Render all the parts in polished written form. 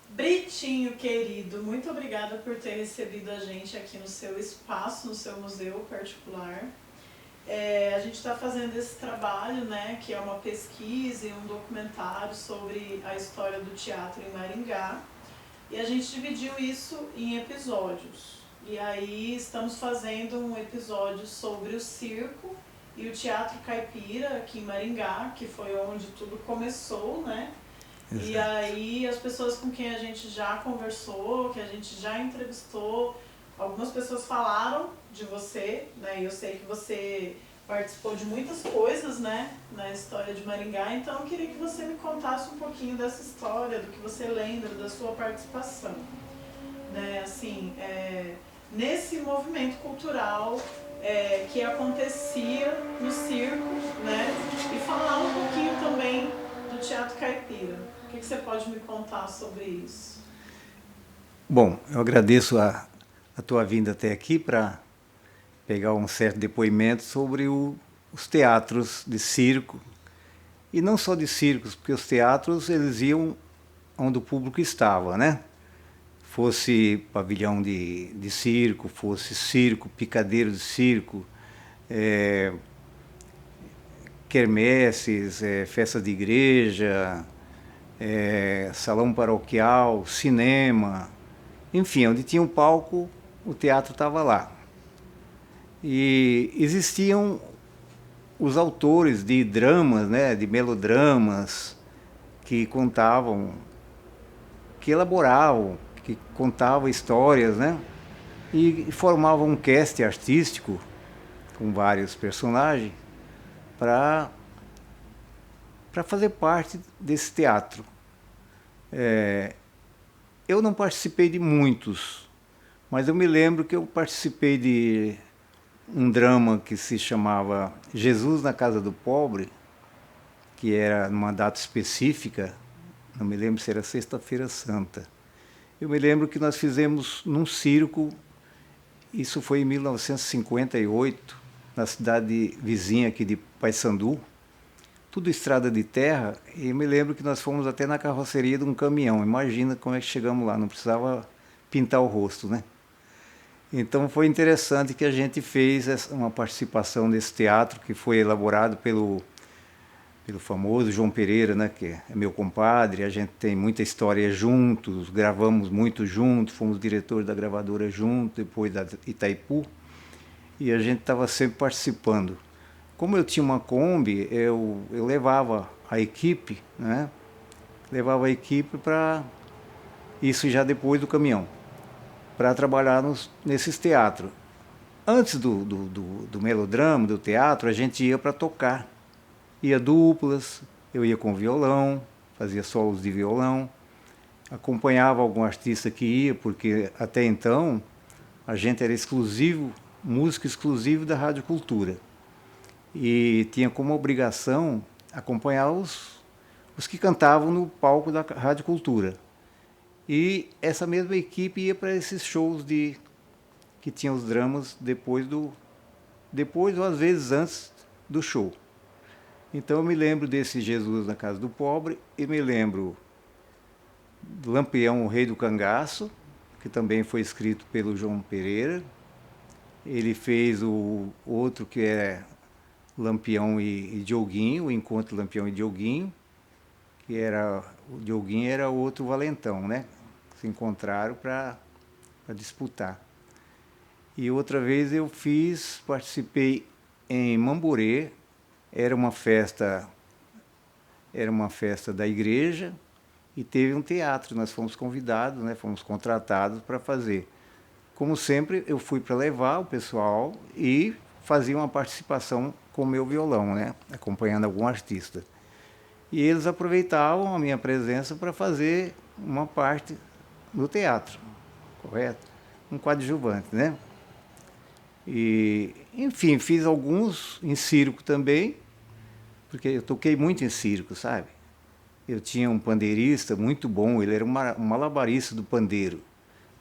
Britinho, querido, muito obrigada por ter recebido a gente aqui no seu espaço, no seu museu particular. A gente está fazendo esse trabalho, né, que é uma pesquisa e um documentário sobre a história do teatro em Maringá. E a gente dividiu isso em episódios. E aí estamos fazendo um episódio sobre o circo e o teatro caipira aqui em Maringá, que foi onde tudo começou, né? Exato. E aí as pessoas com quem a gente já conversou, que a gente já entrevistou, algumas pessoas falaram de você, né? E eu sei que você participou de muitas coisas, né, na história de Maringá, então eu queria que você me contasse um pouquinho dessa história, do que você lembra da sua participação, né, assim, nesse movimento cultural que acontecia no circo, né, e falar um pouquinho também do teatro caipira. O que você pode me contar sobre isso? Bom, eu agradeço a tua vinda até aqui para pegar um certo depoimento sobre os teatros de circo. E não só de circos, porque os teatros eles iam onde o público estava, né? Fosse pavilhão de circo, fosse circo, picadeiro de circo, quermesses, festa de igreja, salão paroquial, cinema, enfim, onde tinha um palco, o teatro estava lá. E existiam os autores de dramas, né, de melodramas, que contavam, que elaboravam, que contavam histórias, né, e formavam um cast artístico com vários personagens para fazer parte desse teatro. Eu não participei de muitos, mas eu me lembro que eu participei de um drama que se chamava Jesus na Casa do Pobre, que era numa data específica, não me lembro se era Sexta-feira Santa. Eu me lembro que nós fizemos num circo, isso foi em 1958, na cidade vizinha aqui de Paissandu, tudo estrada de terra, e eu me lembro que nós fomos até na carroceria de um caminhão. Imagina como é que chegamos lá, não precisava pintar o rosto, né? Então foi interessante que a gente fez uma participação nesse teatro que foi elaborado pelo famoso João Pereira, né, que é meu compadre. A gente tem muita história juntos, gravamos muito juntos, fomos diretores da gravadora juntos, depois da Itaipu, e a gente estava sempre participando. Como eu tinha uma Kombi, eu levava a equipe, né, levava a equipe para isso já depois do caminhão, para trabalhar nesses teatros. Antes do melodrama, do teatro, a gente ia para tocar. Ia duplas, eu ia com violão, fazia solos de violão, acompanhava algum artista que ia, porque até então a gente era exclusivo, músico exclusivo da Rádio Cultura. E tinha como obrigação acompanhar os que cantavam no palco da Rádio Cultura. E essa mesma equipe ia para esses shows que tinham os dramas depois ou às vezes antes do show. Então eu me lembro desse Jesus na Casa do Pobre, e me lembro do Lampião, o Rei do Cangaço, que também foi escrito pelo João Pereira. Ele fez o outro que é Lampião e Dioguinho, o Encontro Lampião e Dioguinho, que era o Dioguinho era o outro valentão, né? Se encontraram para disputar. E outra vez eu participei em Mamborê. Era uma festa da igreja e teve um teatro. Nós fomos convidados, né, fomos contratados para fazer. Como sempre, eu fui para levar o pessoal e fazia uma participação com o meu violão, né, acompanhando algum artista. E eles aproveitavam a minha presença para fazer uma parte do teatro, correto? Um coadjuvante, né? E, enfim, fiz alguns em circo também, porque eu toquei muito em circo, sabe? Eu tinha um pandeirista muito bom, ele era um malabarista do pandeiro.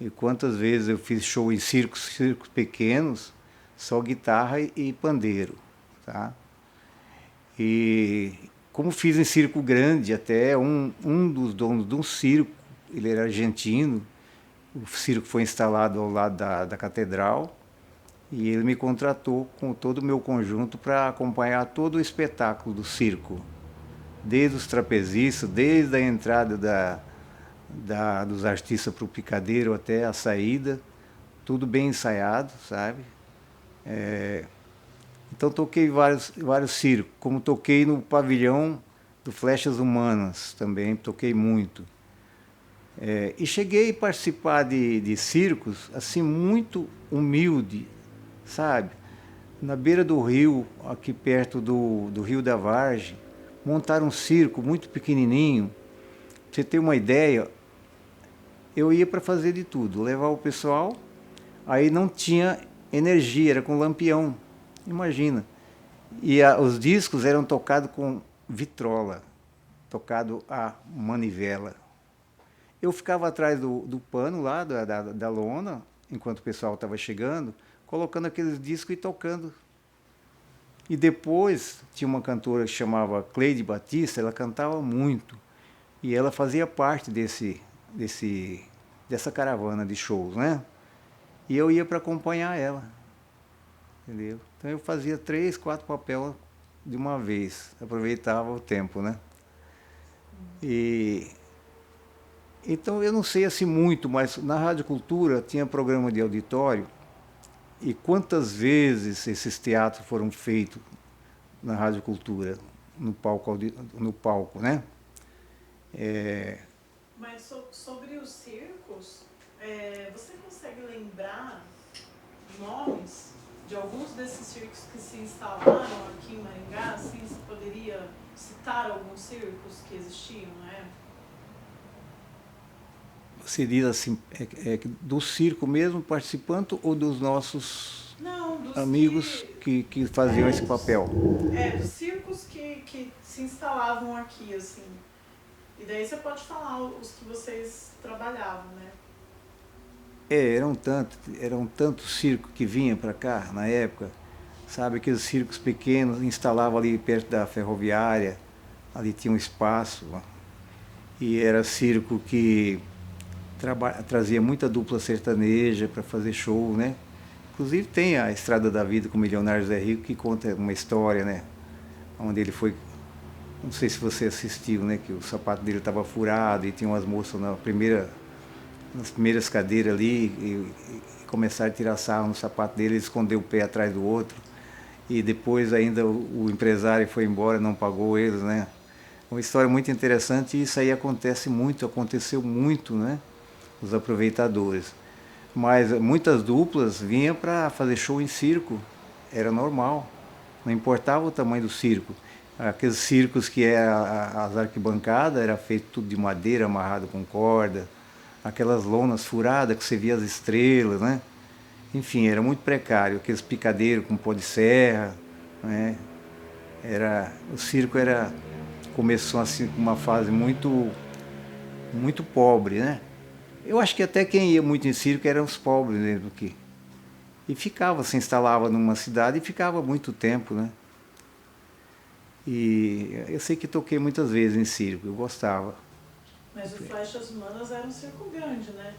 E quantas vezes eu fiz show em circos pequenos, só guitarra e pandeiro, tá? E como fiz em circo grande, até um dos donos de um circo, ele era argentino, o circo foi instalado ao lado da catedral, e ele me contratou com todo o meu conjunto para acompanhar todo o espetáculo do circo, desde os trapezistas, desde a entrada dos artistas para o picadeiro até a saída, tudo bem ensaiado, sabe? Então toquei vários circos, como toquei no pavilhão do Flechas Humanas também, toquei muito. E cheguei a participar de circos assim muito humilde, sabe? Na beira do rio, aqui perto do Rio da Vargem, montaram um circo muito pequenininho. Pra você ter uma ideia, eu ia para fazer de tudo, levar o pessoal, aí não tinha energia, era com lampião, imagina. E os discos eram tocados com vitrola, tocado a manivela. Eu ficava atrás do pano lá, da lona, enquanto o pessoal estava chegando, colocando aqueles discos e tocando. E depois tinha uma cantora que chamava Cleide Batista, ela cantava muito. E ela fazia parte dessa caravana de shows, né? E eu ia para acompanhar ela, entendeu? Então eu fazia 3, 4 papéis de uma vez, aproveitava o tempo, né? Então eu não sei assim muito, mas na Rádio Cultura tinha programa de auditório, e quantas vezes esses teatros foram feitos na Rádio Cultura, no palco, né? Mas sobre os circos, você consegue lembrar nomes de alguns desses circos que se instalaram aqui em Maringá? Assim, você poderia citar alguns circos que existiam na época? Você diz assim, do circo mesmo participando ou dos nossos amigos que faziam esse papel? Dos circos que se instalavam aqui, assim. E daí você pode falar os que vocês trabalhavam, né? Eram tantos circos que vinham para cá na época, sabe, aqueles circos pequenos, instalavam ali perto da ferroviária, ali tinha um espaço, e era circo que trazia muita dupla sertaneja para fazer show, né? Inclusive tem a Estrada da Vida com o Milionário Zé Rico, que conta uma história, né? Onde ele foi, não sei se você assistiu, né? Que o sapato dele estava furado e tinha umas moças nas primeiras cadeiras ali e começaram a tirar sarro no sapato dele, ele escondeu o pé atrás do outro. E depois ainda o empresário foi embora, não pagou eles, né? Uma história muito interessante, e isso aí aconteceu muito, né? Os aproveitadores. Mas muitas duplas vinham para fazer show em circo, era normal, não importava o tamanho do circo. Aqueles circos que as arquibancadas era feito tudo de madeira, amarrado com corda, aquelas lonas furadas que você via as estrelas, né? Enfim, era muito precário, aqueles picadeiros com pó de serra, né? O circo começou assim com uma fase muito pobre, né? Eu acho que até quem ia muito em circo eram os pobres mesmo aqui. E se instalava numa cidade e ficava muito tempo, né? E eu sei que toquei muitas vezes em circo, eu gostava. Mas o Flechas Humanas era um circo grande, né?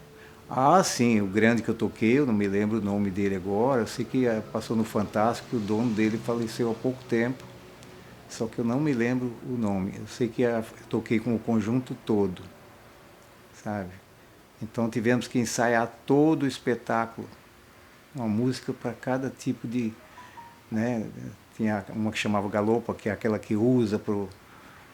Ah, sim, o grande que eu toquei, eu não me lembro o nome dele agora, eu sei que passou no Fantástico, o dono dele faleceu há pouco tempo, só que eu não me lembro o nome. Eu sei que eu toquei com o conjunto todo, sabe? Então tivemos que ensaiar todo o espetáculo, uma música para cada tipo de, né? Tinha uma que chamava galopa, que é aquela que usa para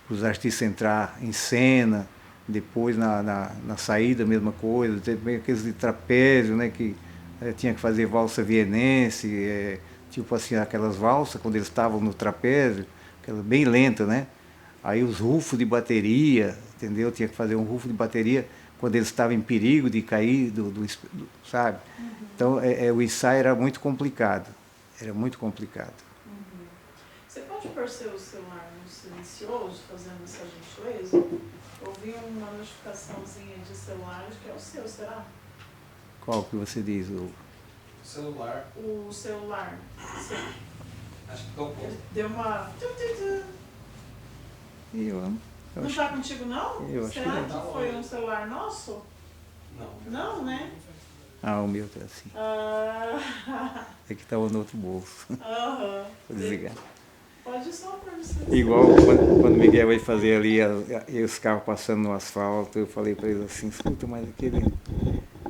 os artistas entrar em cena, depois na saída a mesma coisa, tem aqueles de trapézio, né? Que tinha que fazer valsa vienense, tipo assim, aquelas valsas quando eles estavam no trapézio, aquela bem lenta, né? Aí os rufos de bateria, entendeu? Tinha que fazer um rufo de bateria quando eles estavam em perigo de cair, sabe? Uhum. Então, o ensaio era muito complicado. Era muito complicado. Uhum. Você pode pôr seu celular no silencioso, fazendo essa gentileza? Ouvi uma notificaçãozinha de celular, acho que é o seu, será? Qual que você diz? O celular. O celular. Sim. Acho que tocou. Deu uma... E eu Não acho, tá contigo não? eu acho que Será não. que foi um celular nosso? Não. Não, né? o meu tá assim. Ah, É que estava no outro bolso. aham. Vou desligar. Pode só para você. Igual quando o Miguel vai fazer ali e os carros passando no asfalto, eu falei para ele assim, escuta, mas aquele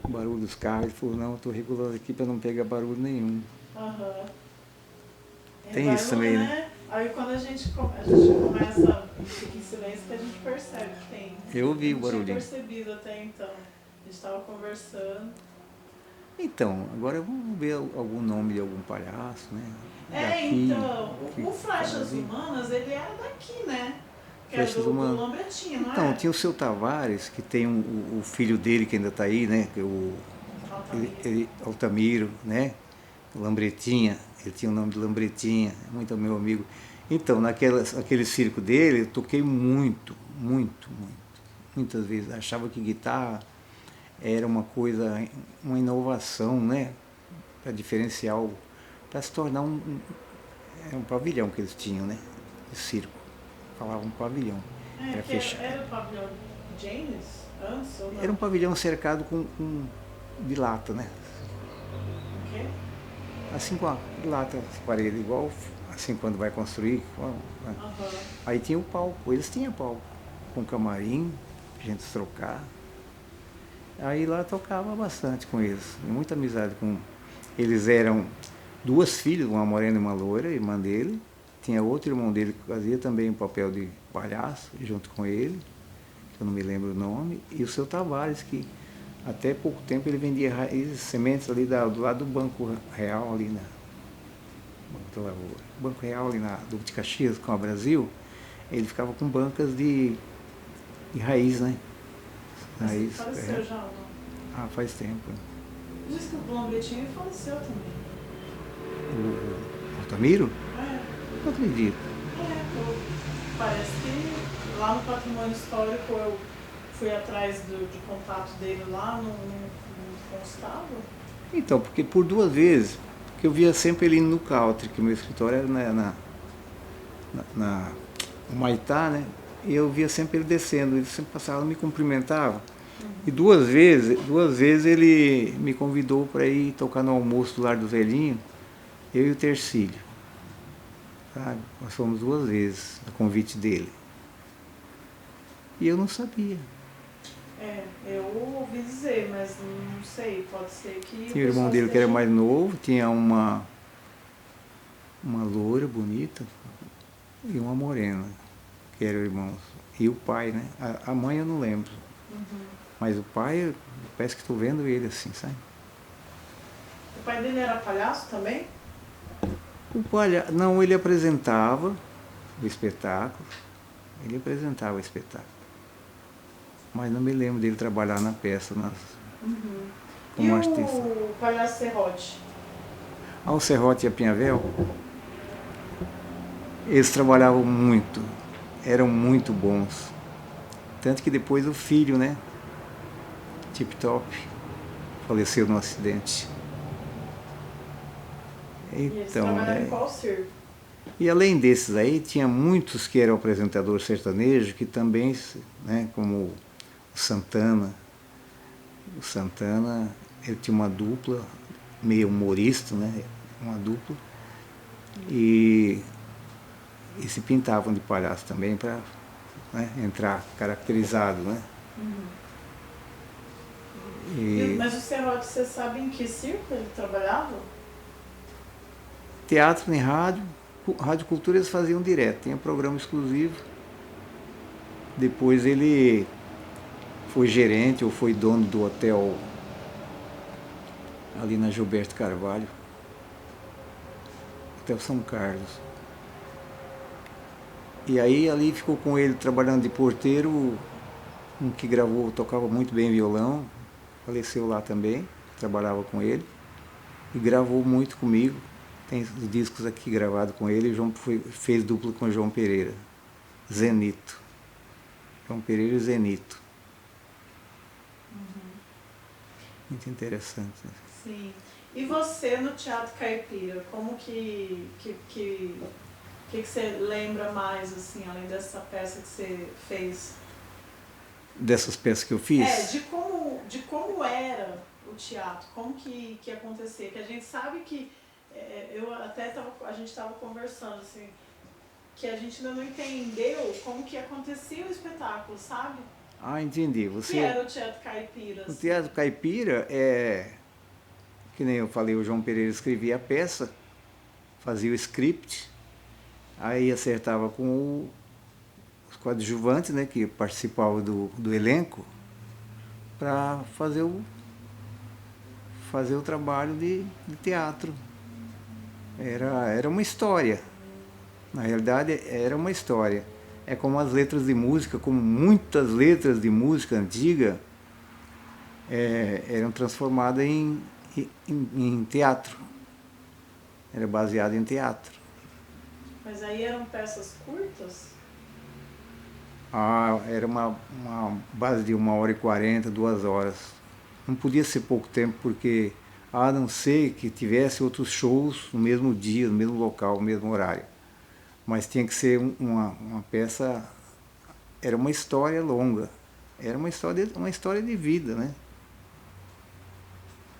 barulho dos carros, ele falou, não, eu estou regulando aqui para não pegar barulho nenhum. Aham. Tem isso também, né? Aí quando a gente começa, fica em silêncio, que a gente percebe que tem. Eu ouvi o Não tinha barulhinho. percebido até então. A gente estava conversando. Então, agora vamos ver algum nome de algum palhaço, né? Então, que o Flechas fazia. Humanas, ele era daqui, né? Que era Flechas do Humanas. Lambretinho, não Então, é? tinha o seu Tavares, que tem o filho dele que ainda está aí, né? Que Altamiro, né? Lambretinha, ele tinha o nome de Lambretinha, muito meu amigo. Então, naquele circo dele, eu toquei muito, muito, muito. Muitas vezes. Achava que guitarra era uma coisa, uma inovação, né? Para diferenciar, para se tornar era um pavilhão que eles tinham, né? De circo. Falavam um pavilhão. Era fechado. Era o pavilhão James antes ou não? Era um pavilhão cercado de lata, né? O quê? Assim com a lata, as paredes, igual assim quando vai construir. Né? Aham. Aí tinha o palco, eles tinham palco, com camarim, gente se trocar. Aí lá tocava bastante com eles, muita amizade com. Eles eram duas filhas, uma morena e uma loira, irmã dele. Tinha outro irmão dele que fazia também o papel de palhaço, junto com ele, que eu não me lembro o nome, e o seu Tavares, que até pouco tempo ele vendia raízes, sementes ali do lado do Banco Real, ali o Banco Real ali na Duque de Caxias, com a Brasil, ele ficava com bancas de raiz, né? Raiz. Faleceu já, não? Faz tempo. Diz que o Lambretinho faleceu também. O Altamiro? Não acredito. Parece que lá no patrimônio histórico eu fui atrás de contato dele lá, não constava. Então, porque por duas vezes, porque eu via sempre ele indo no country, que o meu escritório era na Humaitá, né? E eu via sempre ele descendo, ele sempre passava, me cumprimentava. E duas vezes ele me convidou para ir tocar no almoço do Lar do Velhinho, eu e o Tercílio. Sabe? Nós fomos duas vezes, a convite dele. E eu não sabia. Eu ouvi dizer, mas não sei, pode ser que... Tinha o irmão dele que era mais novo, tinha uma loura bonita e uma morena, que eram irmãos. E o pai, né? A mãe eu não lembro. Mas o pai, parece que estou vendo ele assim, sabe? O pai dele era palhaço também? Não, ele apresentava o espetáculo. Ele apresentava o espetáculo. Mas não me lembro dele trabalhar na peça, como artista. E o palhaço Serrote? O Serrote e a Pinhavel, eles trabalhavam muito, eram muito bons. Tanto que depois o filho, né, Tip Top, faleceu num acidente. E eles trabalharam em qual circo? E além desses aí, tinha muitos que eram apresentadores sertanejos, que também, né, como o Santana. O Santana, ele tinha uma dupla, meio humorista, né, uma dupla, e se pintavam de palhaço também para, né, entrar caracterizado, né. Mas o Serrote, você sabe em que circo ele trabalhava? Teatro em rádio, Rádio Cultura eles faziam direto, tinha programa exclusivo. Depois ele foi gerente ou foi dono do hotel ali na Gilberto Carvalho, Hotel São Carlos. E aí ali ficou com ele trabalhando de porteiro, um que tocava muito bem violão, faleceu lá também, trabalhava com ele, e gravou muito comigo. Tem os discos aqui gravados com ele, fez dupla com o João Pereira, Zenito. João Pereira e Zenito. Muito interessante. Sim. E você no Teatro Caipira, como que que você lembra mais, assim, além dessa peça que você fez? Dessas peças que eu fiz? De como era o teatro, como que acontecia, que a gente sabe que, a gente estava conversando, assim, que a gente ainda não entendeu como que acontecia o espetáculo, sabe? Ah, entendi. O que era o teatro caipira? O Assim? teatro caipira é, que nem eu falei, o João Pereira escrevia a peça, fazia o script, aí acertava com os coadjuvantes, né, que participavam do elenco, para fazer o trabalho de teatro. Era uma história. Na realidade, era uma história. É como as letras de música, como muitas letras de música antiga eram transformadas em teatro. Era baseado em teatro. Mas aí eram peças curtas? Ah, era uma base de 1h40, 2 horas. Não podia ser pouco tempo, porque a não ser que tivesse outros shows no mesmo dia, no mesmo local, no mesmo horário. Mas tinha que ser uma peça, era uma história longa. Era uma história de vida, né?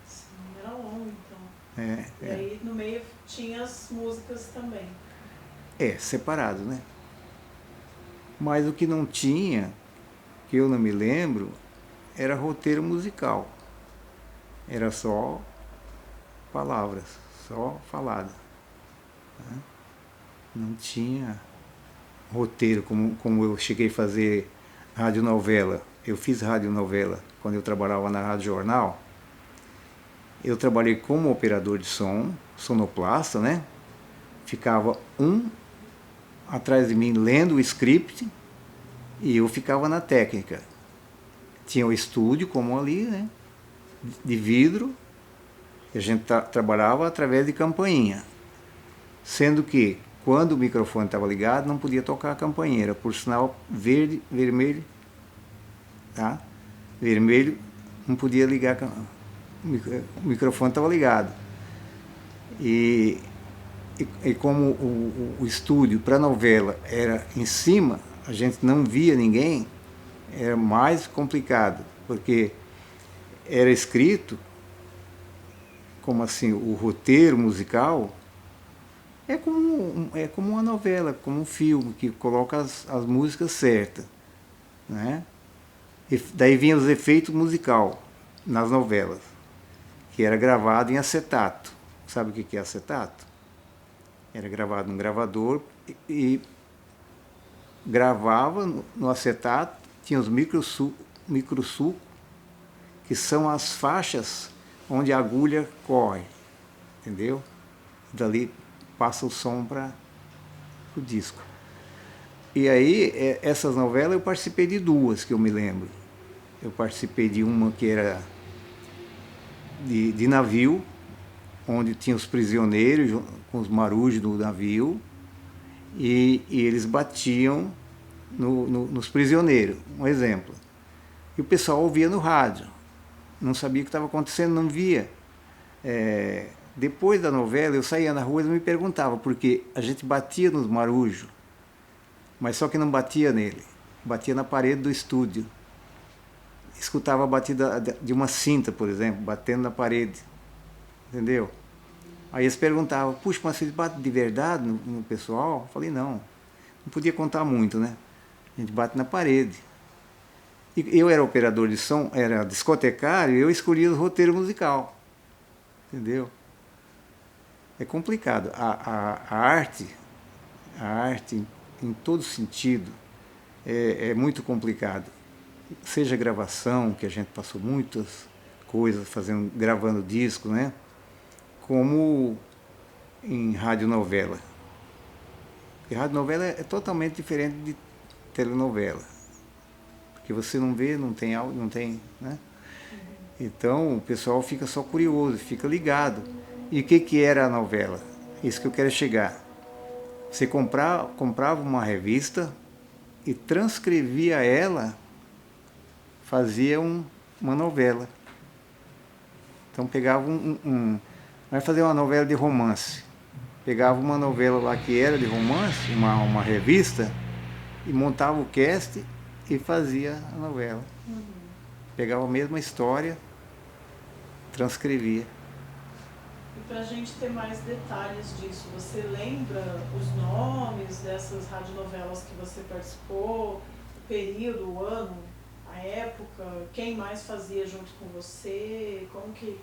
Sim, era longo então. É, E aí no meio tinha as músicas também. Separado, né? Mas o que não tinha, que eu não me lembro, era roteiro musical. Era só palavras, só falada. Né? Não tinha roteiro, como eu cheguei a fazer radionovela. Eu fiz radionovela quando eu trabalhava na Rádio Jornal. Eu trabalhei como operador de som, sonoplasta, né? Ficava um atrás de mim lendo o script e eu ficava na técnica. Tinha o estúdio, como ali, né? De vidro, e a gente trabalhava através de campainha. Sendo que, quando o microfone estava ligado, não podia tocar a campainha, por sinal verde, vermelho, tá? Vermelho, não podia ligar, o microfone estava ligado. E como o estúdio para novela era em cima, a gente não via ninguém, era mais complicado, porque era escrito, como assim, o roteiro musical é como uma novela, como um filme, que coloca as músicas certas. Né? E daí vinham os efeitos musical nas novelas, que era gravado em acetato. Sabe o que é acetato? Era gravado num gravador e gravava no acetato, tinha os microsulcos, que são as faixas onde a agulha corre, entendeu? Dali passa o som para o disco. E aí, essas novelas eu participei de duas que eu me lembro. Eu participei de uma que era de navio, onde tinha os prisioneiros com os marujos do navio, e eles batiam nos prisioneiros, um exemplo. E o pessoal ouvia no rádio, não sabia o que estava acontecendo, não via. Depois da novela, eu saía na rua e me perguntava, porque a gente batia nos marujos, mas só que não batia nele, batia na parede do estúdio. Escutava a batida de uma cinta, por exemplo, batendo na parede, entendeu? Aí eles perguntavam, puxa, mas vocês batem de verdade no pessoal? Eu falei, não podia contar muito, né? A gente bate na parede. E eu era operador de som, era discotecário, e eu escolhia o roteiro musical, entendeu? É complicado. A arte em todo sentido é muito complicado. Seja gravação, que a gente passou muitas coisas gravando disco, né? Como em radionovela. E radionovela é totalmente diferente de telenovela. Porque você não vê, não tem áudio, não tem, né? Então o pessoal fica só curioso, fica ligado. E o que era a novela? Isso que eu quero chegar. Você comprava uma revista e transcrevia ela, fazia uma novela. Então pegava vai fazer uma novela de romance. Pegava uma novela lá que era de romance, uma revista, e montava o cast e fazia a novela. Pegava a mesma história, transcrevia. E para a gente ter mais detalhes disso, você lembra os nomes dessas radionovelas que você participou, o período, o ano, a época, quem mais fazia junto com você? Como que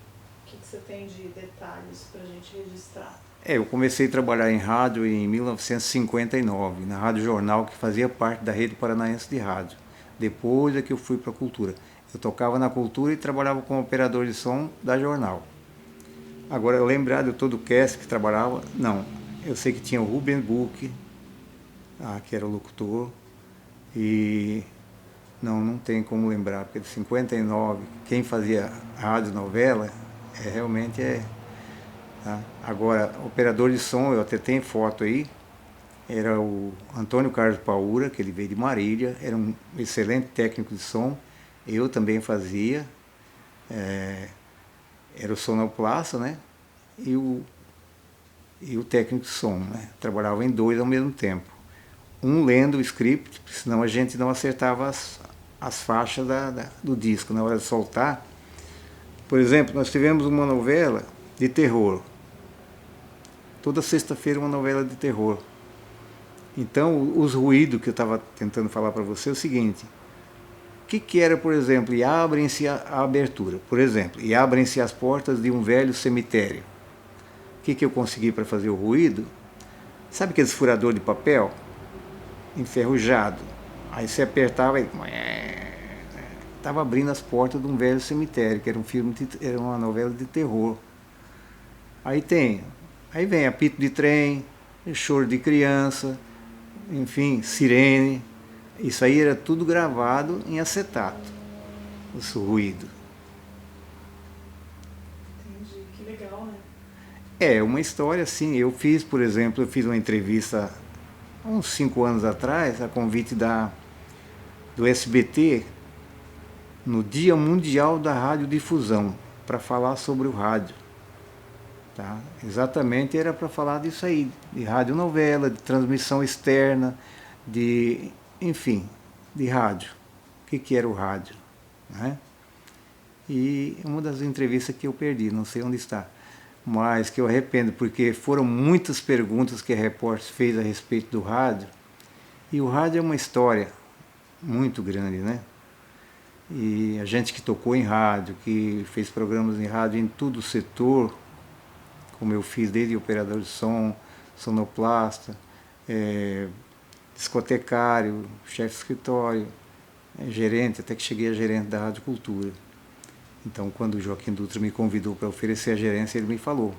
você tem de detalhes para a gente registrar? Eu comecei a trabalhar em rádio em 1959, na Rádio Jornal, que fazia parte da Rede Paranaense de Rádio. Depois é que eu fui para a Cultura. Eu tocava na Cultura e trabalhava como operador de som da Jornal. Agora, eu lembrar de todo o cast que trabalhava, não. Eu sei que tinha o Rubem Buch, que era o locutor, e não tem como lembrar, porque de 59, quem fazia rádio novela, realmente é... Tá? Agora, operador de som, eu até tenho foto aí, era o Antônio Carlos Paura, que ele veio de Marília, era um excelente técnico de som, eu também fazia, era o sonoplasta, né? E o técnico de som, né? Trabalhava em dois ao mesmo tempo. Um lendo o script, senão a gente não acertava as faixas do disco na hora de soltar. Por exemplo, nós tivemos uma novela de terror. Toda sexta-feira uma novela de terror. Então, os ruídos que eu estava tentando falar para você é o seguinte. O que era, por exemplo, e abrem-se a abertura? Por exemplo, e abrem-se as portas de um velho cemitério. O que eu consegui para fazer o ruído? Sabe aqueles furador de papel? Enferrujado. Aí você apertava e... Estava abrindo as portas de um velho cemitério, que era era uma novela de terror. Aí vem apito de trem, choro de criança, enfim, sirene. Isso aí era tudo gravado em acetato, esse ruído. Entendi, que legal, né? É, uma história assim. Eu fiz, por exemplo, uma entrevista há uns 5 anos atrás, a convite do SBT, no Dia Mundial da Radiodifusão, para falar sobre o rádio. Tá? Exatamente era para falar disso aí, de radionovela, de transmissão externa, enfim, de rádio. O que era o rádio? Né? E uma das entrevistas que eu perdi, não sei onde está, mas que eu arrependo, porque foram muitas perguntas que a repórter fez a respeito do rádio, e o rádio é uma história muito grande, né? E a gente que tocou em rádio, que fez programas em rádio em todo o setor, como eu fiz desde operador de som, sonoplasta, discotecário, chefe de escritório, gerente, até que cheguei a gerente da Rádio Cultura. Então, quando o Joaquim Dutra me convidou para oferecer a gerência, ele me falou.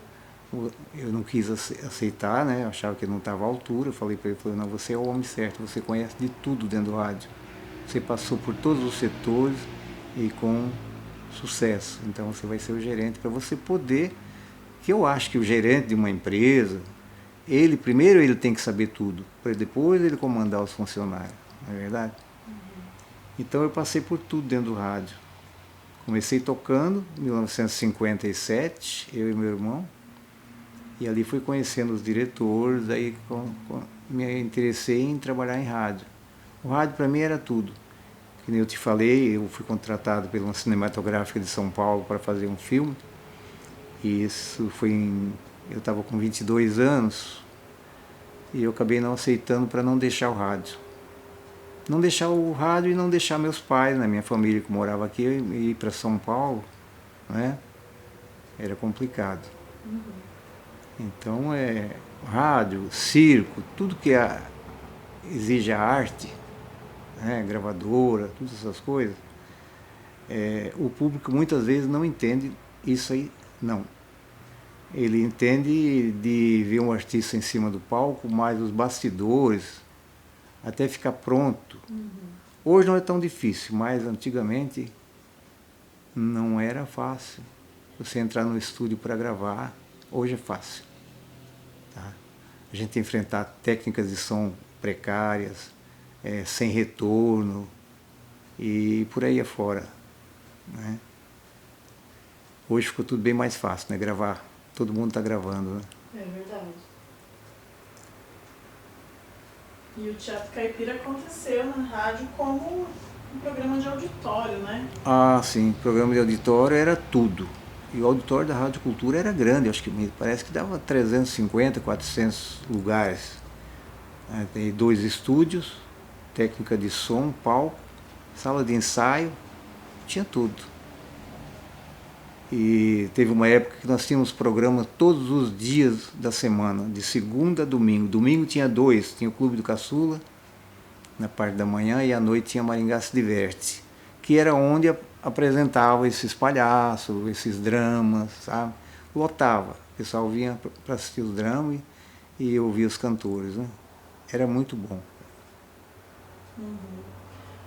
Eu não quis aceitar, né? Eu achava que ele não estava à altura. Eu falei para ele, não, você é o homem certo, você conhece de tudo dentro do rádio. Você passou por todos os setores e com sucesso. Então, você vai ser o gerente para você poder... Que eu acho que o gerente de uma empresa, primeiro ele tem que saber tudo, para depois ele comandar os funcionários, não é verdade? Então eu passei por tudo dentro do rádio. Comecei tocando em 1957, eu e meu irmão, e ali fui conhecendo os diretores, aí me interessei em trabalhar em rádio. O rádio para mim era tudo. Que nem eu te falei, eu fui contratado pela Cinematográfica de São Paulo para fazer um filme. E isso foi eu estava com 22 anos e eu acabei não aceitando para não deixar o rádio. Não deixar o rádio e não deixar meus pais, né, minha família que morava aqui, e ir para São Paulo, né? Era complicado. Então, rádio, circo, tudo que exige a arte, né, gravadora, todas essas coisas, o público muitas vezes não entende isso aí. Não. Ele entende de ver um artista em cima do palco, mas os bastidores, até ficar pronto. Hoje não é tão difícil, mas antigamente não era fácil. Você entrar no estúdio para gravar, hoje é fácil. Tá? A gente enfrentar técnicas de som precárias, sem retorno e por aí afora. Né? Hoje ficou tudo bem mais fácil, né? Gravar. Todo mundo está gravando, né? É verdade. E o Teatro Caipira aconteceu na rádio como um programa de auditório, né? Ah, sim, programa de auditório era tudo. E o auditório da Rádio Cultura era grande, acho que parece que dava 350, 400 lugares. Tem 2 estúdios, técnica de som, palco, sala de ensaio, tinha tudo. E teve uma época que nós tínhamos programas todos os dias da semana, de segunda a domingo. Domingo tinha 2, tinha o Clube do Caçula, na parte da manhã, e à noite tinha Maringá Se Diverte, que era onde apresentava esses palhaços, esses dramas, sabe? Lotava. O pessoal vinha para assistir os dramas e ouvir os cantores, né? Era muito bom. Uhum.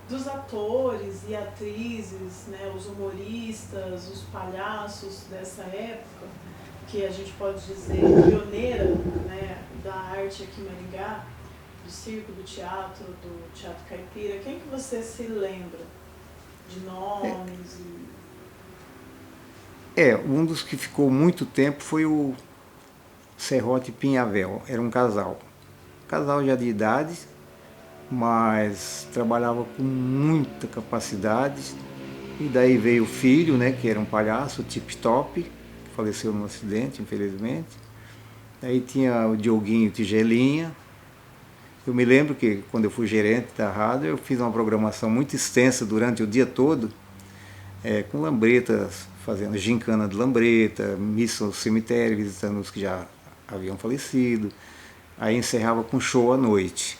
Dos atores e atrizes, né, os humoristas, os palhaços dessa época, que a gente pode dizer pioneira, né, da arte aqui em Maringá, do circo, do teatro caipira, quem que você se lembra de nomes? Um dos que ficou muito tempo foi o Serrote e Pinhavel, era um casal. Casal já de idade, mas trabalhava com muita capacidade. E daí veio o filho, né, que era um palhaço, Tip Top, que faleceu num acidente, infelizmente. Aí tinha o Dioguinho Tigelinha. Eu me lembro que quando eu fui gerente da rádio, eu fiz uma programação muito extensa durante o dia todo, com lambretas, fazendo gincana de lambreta, missa ao cemitério, visitando os que já haviam falecido. Aí encerrava com show à noite.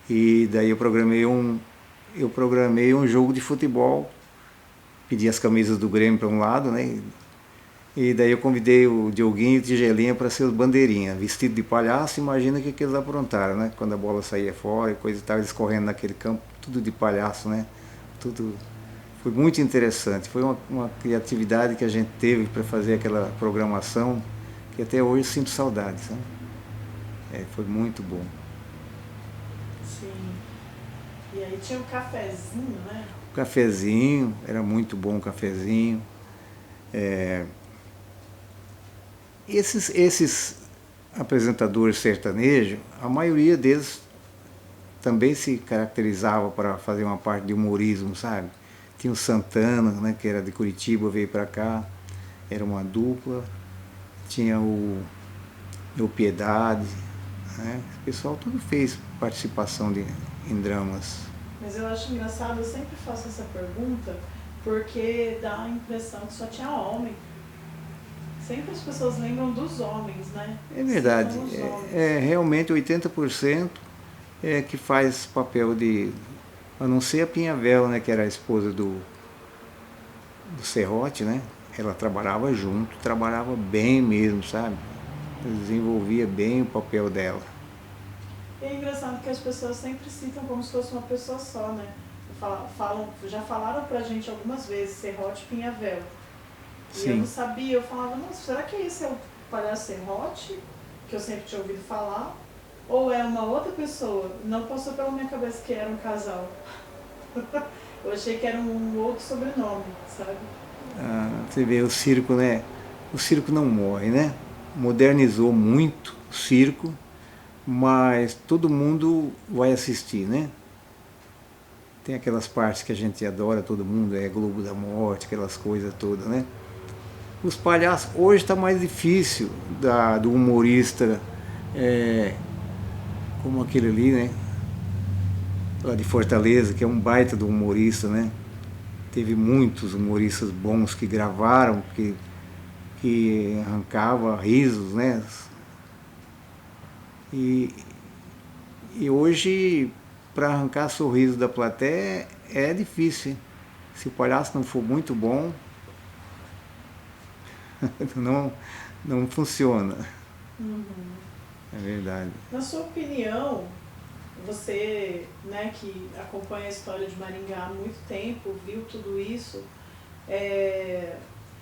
E daí eu programei um jogo de futebol, pedi as camisas do Grêmio para um lado, né? E daí eu convidei o Dioguinho e o Tigelinha para ser os bandeirinhas, vestido de palhaço. Imagina o que eles aprontaram, né? Quando a bola saía fora e coisa estava escorrendo naquele campo, tudo de palhaço, né? Tudo foi muito interessante. Foi uma criatividade que a gente teve para fazer aquela programação que até hoje eu sinto saudades, né? Foi muito bom. Sim. E aí tinha o cafezinho, né? O cafezinho, era muito bom o cafezinho. Esses apresentadores sertanejos, a maioria deles também se caracterizava para fazer uma parte de humorismo, sabe? Tinha o Santana, né, que era de Curitiba, veio para cá, era uma dupla. Tinha o Piedade, né? O pessoal tudo fez participação em dramas. Mas eu acho engraçado, eu sempre faço essa pergunta, porque dá a impressão que só tinha homem. Sempre as pessoas lembram dos homens, né? É verdade. Realmente 80% que faz papel de... A não ser a Pinhavel, né, que era a esposa do Serrote, né? Ela trabalhava junto, trabalhava bem mesmo, sabe? Desenvolvia bem o papel dela. E é engraçado que as pessoas sempre citam como se fosse uma pessoa só, né? Já falaram pra gente algumas vezes, Serrote e Pinhavel. E Sim. eu não sabia, eu falava, nossa, será que esse é o palhaço Serrote, que eu sempre tinha ouvido falar? Ou é uma outra pessoa? Não passou pela minha cabeça que era um casal. Eu achei que era um outro sobrenome, sabe? Você vê o circo, né? O circo não morre, né? Modernizou muito o circo, mas todo mundo vai assistir, né? Tem aquelas partes que a gente adora, todo mundo, Globo da Morte, aquelas coisas todas, né? Os palhaços, hoje está mais difícil do humorista, como aquele ali, né? Lá de Fortaleza, que é um baita do humorista, né? Teve muitos humoristas bons que gravaram, que arrancava risos, né? E hoje, para arrancar sorriso da plateia, é difícil, hein? Se o palhaço não for muito bom, não funciona. Uhum. É verdade. Na sua opinião, você, né, que acompanha a história de Maringá há muito tempo, viu tudo isso,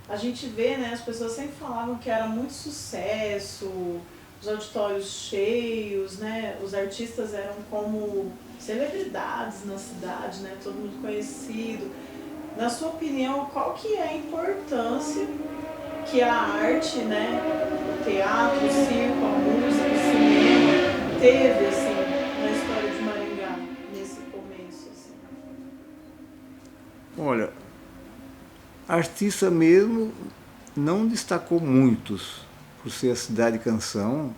a gente vê, né, as pessoas sempre falavam que era muito sucesso, os auditórios cheios, né, os artistas eram como celebridades na cidade, né, todo mundo conhecido. Na sua opinião, qual que é a importância que a arte, né, o teatro, o circo, a música, o cinema teve, assim, na história de Maringá? artista mesmo não destacou muitos, por ser a cidade canção,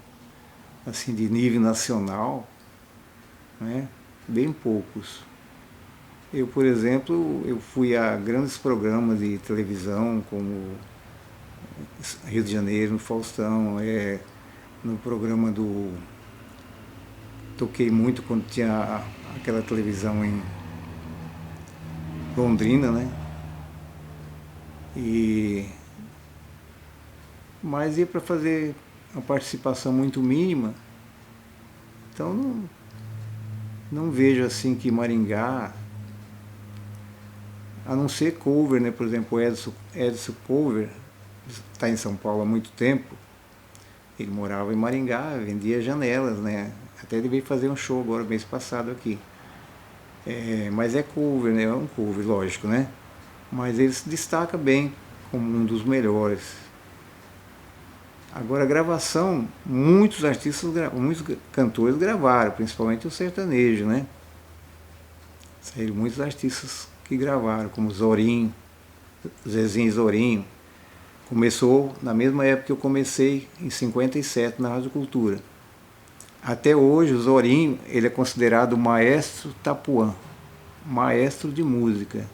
assim, de nível nacional, né? Bem poucos. Eu, por exemplo, eu fui a grandes programas de televisão, como Rio de Janeiro, no Faustão, no programa do... Toquei muito quando tinha aquela televisão em Londrina, né? Mas ia para fazer uma participação muito mínima, então não vejo assim que Maringá, a não ser cover, né? Por exemplo, o Edson Cover está em São Paulo há muito tempo, ele morava em Maringá, vendia janelas, né? Até ele veio fazer um show agora, mês passado aqui. Mas é cover, né? É um cover, lógico, né? Mas ele se destaca bem como um dos melhores. Agora, a gravação, muitos cantores gravaram, principalmente o sertanejo, né? Saíram muitos artistas que gravaram, como Zorinho, Zezinho Zorinho. Começou na mesma época que eu comecei, em 57, na Rádio Cultura. Até hoje, o Zorinho, ele é considerado o maestro Tapuã, maestro de música.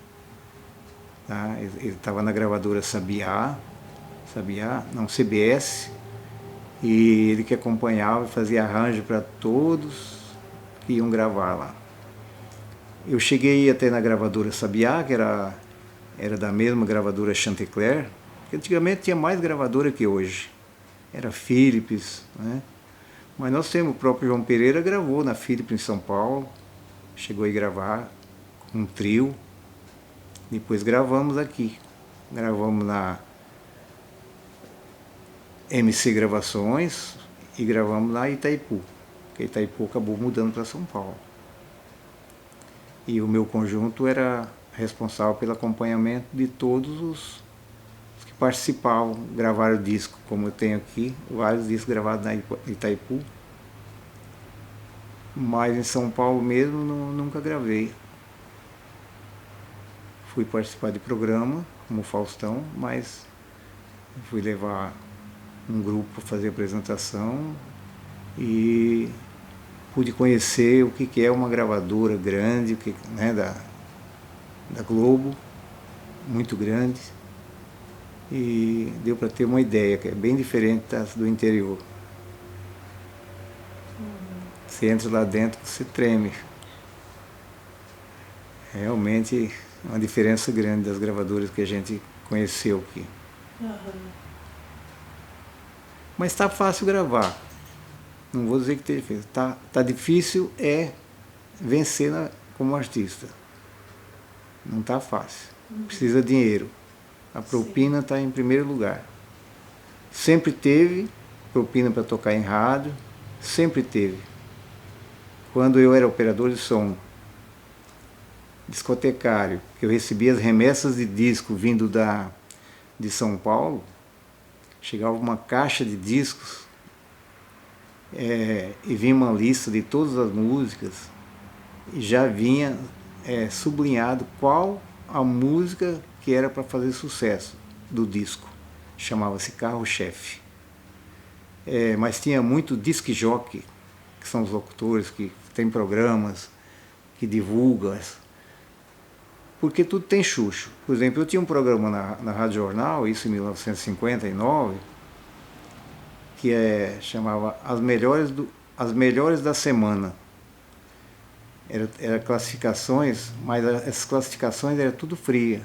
Tá? Ele estava na gravadora CBS, e ele que acompanhava e fazia arranjo para todos que iam gravar lá. Eu cheguei até na gravadora Sabiá, que era da mesma gravadora Chantecler, que antigamente tinha mais gravadora que hoje. Era Philips, né? Mas nós temos, o próprio João Pereira gravou na Philips em São Paulo, chegou a gravar com um trio, depois gravamos aqui. Gravamos na MC Gravações e gravamos lá em Itaipu, porque Itaipu acabou mudando para São Paulo. E o meu conjunto era responsável pelo acompanhamento de todos os que participavam, gravaram disco, como eu tenho aqui, vários discos gravados na Itaipu. Mas em São Paulo mesmo nunca gravei. Fui participar de programa, como Faustão, mas fui levar um grupo para fazer apresentação e pude conhecer o que é uma gravadora grande, né, da Globo, muito grande, e deu para ter uma ideia, que é bem diferente das do interior. Você entra lá dentro, você treme. Realmente uma diferença grande das gravadoras que a gente conheceu aqui. Mas está fácil gravar. Não vou dizer que esteja difícil. Tá difícil vencer como artista. Não está fácil. Precisa de dinheiro. A propina está em primeiro lugar. Sempre teve propina para tocar em rádio. Sempre teve. Quando eu era operador de som, discotecário, que eu recebia as remessas de disco vindo de São Paulo, chegava uma caixa de discos e vinha uma lista de todas as músicas e já vinha sublinhado qual a música que era para fazer sucesso do disco. Chamava-se Carro-Chefe. Mas tinha muito disc jockey, que são os locutores que têm programas, que divulgam, porque tudo tem chucho. Por exemplo, eu tinha um programa na Rádio Jornal, isso em 1959, que chamava As Melhores da Semana. Era classificações, mas essas classificações eram tudo fria.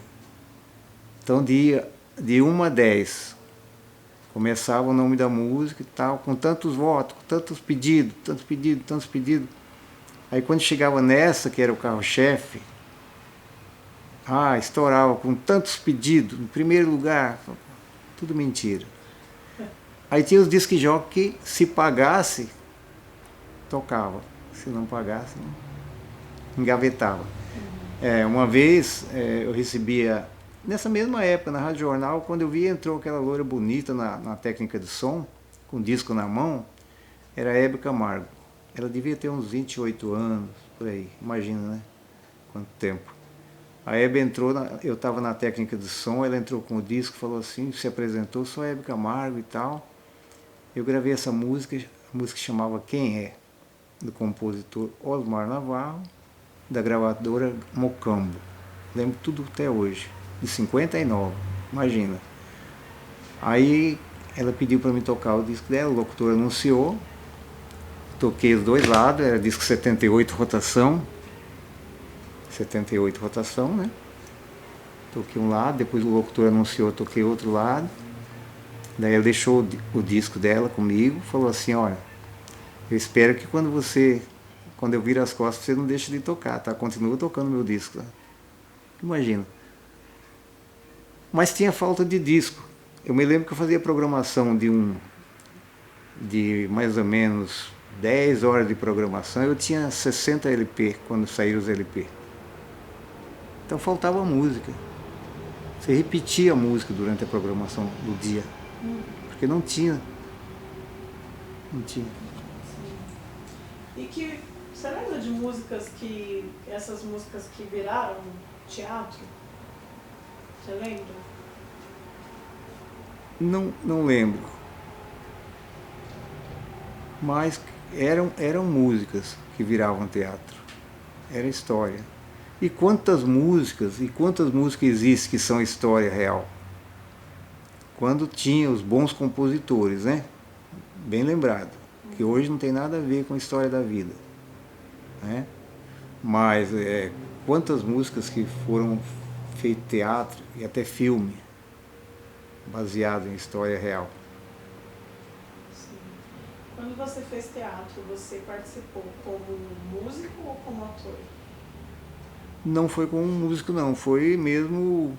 Então, de 1 a 10, começava o nome da música e tal, com tantos votos, com tantos pedidos. Aí quando chegava nessa, que era o Carro-Chefe, estourava com tantos pedidos, no primeiro lugar, tudo mentira. Aí tinha os disc jockey que, se pagasse, tocava. Se não pagasse, engavetava. Uma vez eu recebia, nessa mesma época, na Rádio Jornal, quando eu vi, entrou aquela loira bonita na técnica de som, com disco na mão, era a Hebe Camargo. Ela devia ter uns 28 anos, por aí, imagina, né? Quanto tempo. A Hebe entrou, eu estava na técnica de som, ela entrou com o disco, falou assim, se apresentou, sou Hebe Camargo e tal. Eu gravei essa música, a música chamava Quem É, do compositor Osmar Navarro, da gravadora Mocambo. Lembro tudo até hoje, de 59, imagina. Aí ela pediu para mim tocar o disco dela, o locutor anunciou, toquei os dois lados, era disco 78 rotação, 78 rotação, né? Toquei um lado, depois o locutor anunciou, toquei outro lado. Daí ela deixou o disco dela comigo, falou assim, olha, eu espero que quando eu viro as costas, você não deixe de tocar, tá? Continua tocando meu disco. Tá? Imagina. Mas tinha falta de disco. Eu me lembro que eu fazia programação de mais ou menos 10 horas de programação, eu tinha 60 LP quando saíram os LP. Então faltava música. Você repetia a música durante a programação do dia. Porque não tinha. Não tinha. E que você lembra de essas músicas que viraram teatro? Você lembra? Não lembro. Mas eram músicas que viravam teatro. Era história. E quantas músicas existem que são história real? Quando tinha os bons compositores, né? Bem lembrado. Que hoje não tem nada a ver com a história da vida. Né? Mas quantas músicas que foram feitas teatro e até filme, baseado em história real. Sim. Quando você fez teatro, você participou como músico ou como ator? Não foi como músico, não. Foi mesmo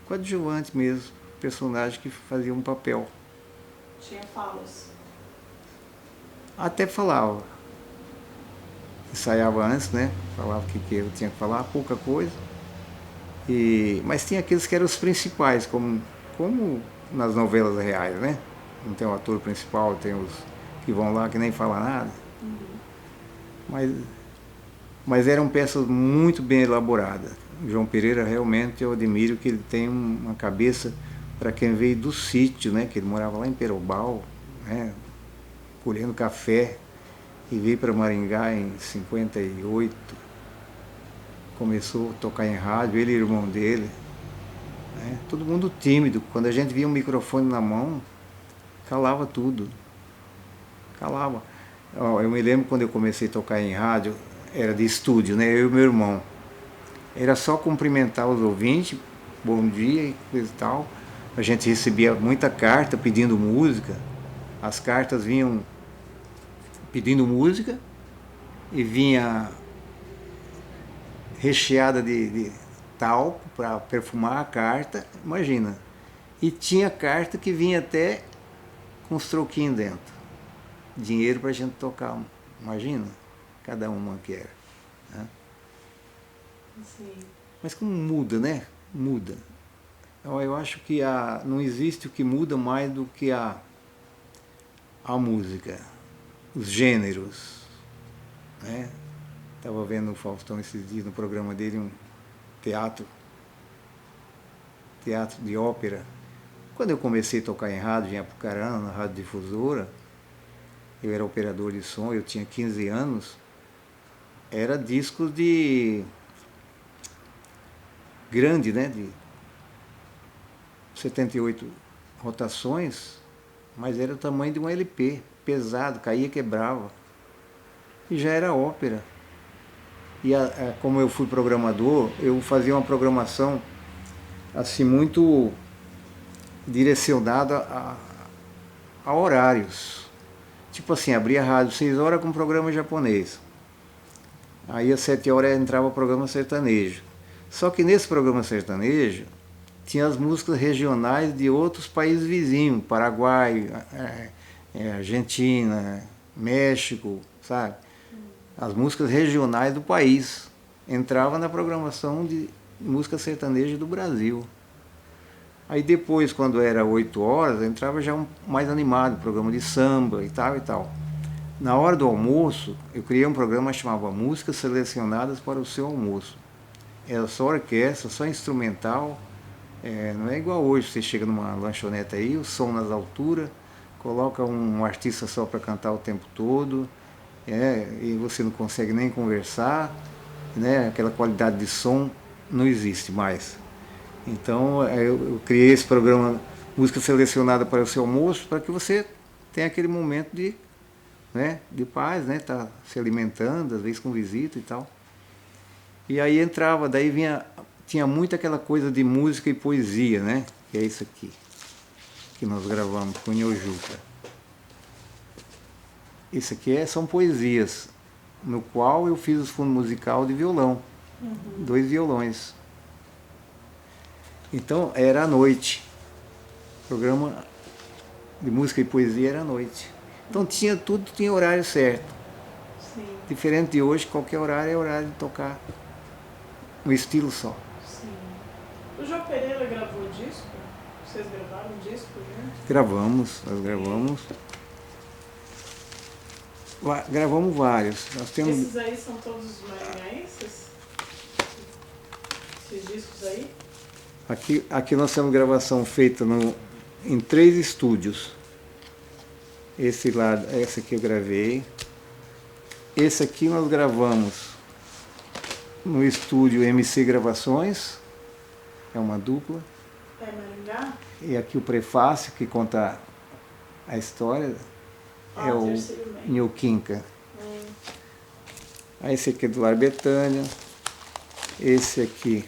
coadjuvante mesmo. Personagem que fazia um papel. Tinha falas? Até falava. Ensaiava antes, né? Falava o que eu tinha que falar, pouca coisa. Mas tinha aqueles que eram os principais, como nas novelas reais, né? Não tem o ator principal, tem os que vão lá que nem falam nada. Mas eram peças muito bem elaboradas. O João Pereira, realmente, eu admiro que ele tem uma cabeça para quem veio do sítio, né? Que ele morava lá em Perobal, né? Colhendo café, e veio para Maringá em 58. Começou a tocar em rádio, ele e o irmão dele. Né? Todo mundo tímido. Quando a gente via um microfone na mão, calava tudo. Calava. Eu me lembro quando eu comecei a tocar em rádio, era de estúdio, né? Eu e meu irmão. Era só cumprimentar os ouvintes, bom dia e coisa e tal. A gente recebia muita carta pedindo música. As cartas vinham pedindo música e vinha recheada de talco para perfumar a carta, imagina. E tinha carta que vinha até com os troquinhos dentro. Dinheiro para a gente tocar, imagina, cada uma que era. Né? Sim. Mas como muda, né? Muda. Eu acho que não existe o que muda mais do que a música, os gêneros. Né? Estava vendo o Faustão esses dias no programa dele, um teatro de ópera. Quando eu comecei a tocar em rádio, em Apucarana, na Rádio Difusora, eu era operador de som, eu tinha 15 anos, era discos de grande, né? De 78 rotações, mas era o tamanho de um LP, pesado, caía e quebrava. E já era ópera. E como eu fui programador, eu fazia uma programação assim muito direcionada a horários. Tipo assim, abria a rádio 6 horas com programa japonês. Aí às 7 horas entrava o programa sertanejo. Só que nesse programa sertanejo tinha as músicas regionais de outros países vizinhos, Paraguai, Argentina, México, sabe? As músicas regionais do país. Entrava na programação de música sertaneja do Brasil. Aí depois, quando era 8 horas, entrava já mais animado, programa de samba e tal e tal. Na hora do almoço, eu criei um programa que chamava Músicas Selecionadas para o Seu Almoço. era só orquestra, só instrumental. Não é igual hoje, você chega numa lanchonete aí, o som nas alturas, coloca um artista só para cantar o tempo todo, e você não consegue nem conversar, né? Aquela qualidade de som não existe mais. Então eu criei esse programa Música Selecionada para o Seu Almoço, para que você tenha aquele momento de, né, de paz, né? Tá se alimentando, às vezes com visita e tal. E aí entrava, daí tinha muito aquela coisa de música e poesia, né? Que é isso aqui, que nós gravamos com o Nhojuca. Isso aqui são poesias, no qual eu fiz o fundo musical de violão, 2 violões. Então era à noite, o programa de música e poesia era à noite. Então tudo tinha horário certo. Sim. Diferente de hoje, qualquer horário é horário de tocar um estilo só. Sim. O João Pereira gravou disco? Vocês gravaram disco juntos? Gravamos, nós gravamos. Gravamos vários. Nós temos... Esses aí são todos maranhenses? Esses discos aí? Aqui nós temos gravação feita em 3 estúdios. Esse aqui eu gravei. Esse aqui nós gravamos no estúdio MC Gravações, é uma dupla. É Maringá? E aqui o prefácio que conta a história é o Nhoquinca. Aí esse aqui é do Lar Betânia. Esse aqui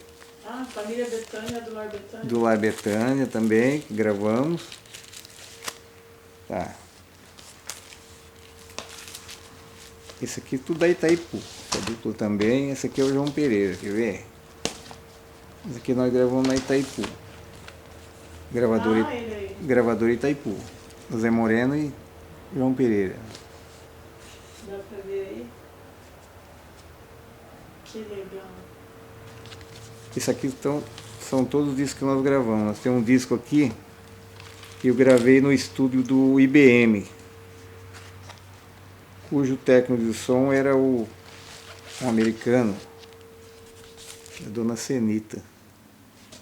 Família Betânia, do Lar Betânia. Do Lar Betânia também, que gravamos. Tá. Esse aqui tudo da Itaipu. Essa dupla também. Esse aqui é o João Pereira, quer ver? Esse aqui nós gravamos na Itaipu. Gravador Itaipu. Zé Moreno e João Pereira. Dá pra ver aí? Que legal. Isso aqui são todos os discos que nós gravamos. Nós temos um disco aqui que eu gravei no estúdio do IBM, cujo técnico de som era um americano, a dona Senita.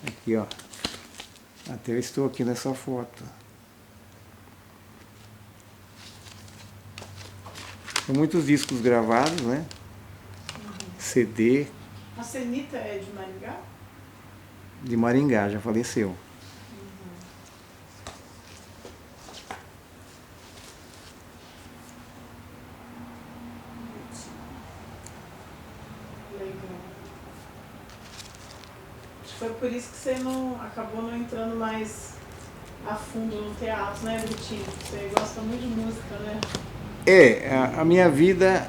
Aqui, ó. Até eu estou aqui nessa foto. Tem muitos discos gravados, né? CD. A Senita é de Maringá? De Maringá, já faleceu. Legal. Foi por isso que você acabou não entrando mais a fundo no teatro, né, Vitinho? Você gosta muito de música, né? A minha vida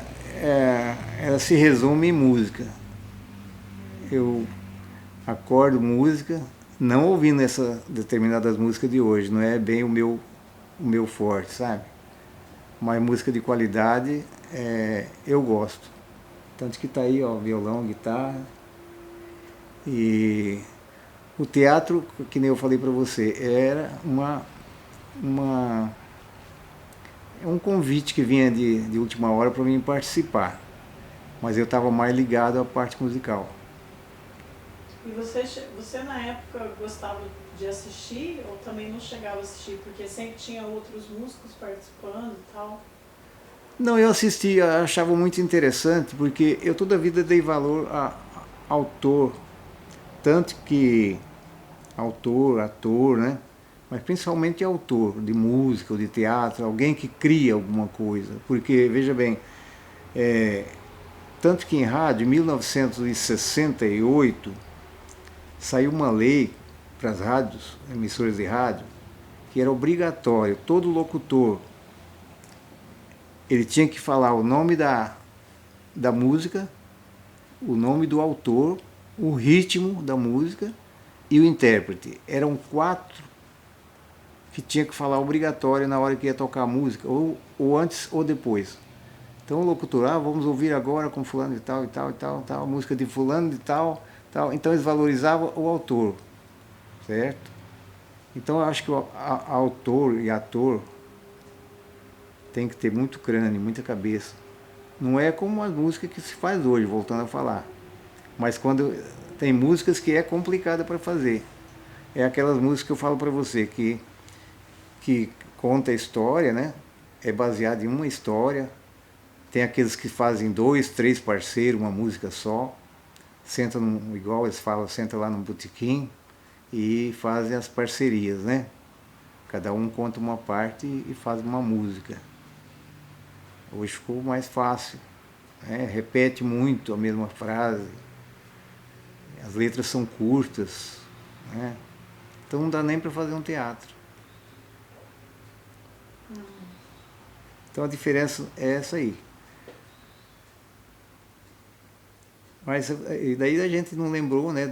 ela se resume em música. Eu acordo música, não ouvindo essas determinadas músicas de hoje, não é bem o meu forte, sabe? Mas música de qualidade eu gosto. Tanto que tá aí, ó, violão, guitarra. E o teatro, que nem eu falei para você, era um convite que vinha de última hora para mim participar. Mas eu estava mais ligado à parte musical. E você na época gostava de assistir ou também não chegava a assistir? Porque sempre tinha outros músicos participando e tal. Não, eu assistia, achava muito interessante, porque eu toda a vida dei valor a autor. Tanto que autor, ator, né? Mas principalmente autor de música ou de teatro, alguém que cria alguma coisa. Porque, veja bem, tanto que em rádio, em 1968, saiu uma lei para as rádios, emissoras de rádio, que era obrigatório, todo locutor, ele tinha que falar o nome da música, o nome do autor, o ritmo da música e o intérprete. Eram 4 que tinha que falar obrigatório na hora que ia tocar a música, ou antes ou depois. Então o locutor, vamos ouvir agora com fulano de tal e tal e tal, tal, música de fulano de tal, tal. Então eles valorizavam o autor, certo? Então eu acho que o autor e ator tem que ter muito crânio, muita cabeça. Não é como as músicas que se faz hoje, voltando a falar. Mas quando tem músicas que é complicada para fazer. É aquelas músicas que eu falo para você, que conta a história, né? É baseado em uma história. Tem aqueles que fazem 2, 3 parceiros, uma música só. Senta igual eles falam, senta lá no botequim e fazem as parcerias, né? Cada um conta uma parte e faz uma música. Hoje ficou mais fácil, né? Repete muito a mesma frase. As letras são curtas, né? Então não dá nem para fazer um teatro. Então a diferença é essa aí. Mas e daí a gente não lembrou, né,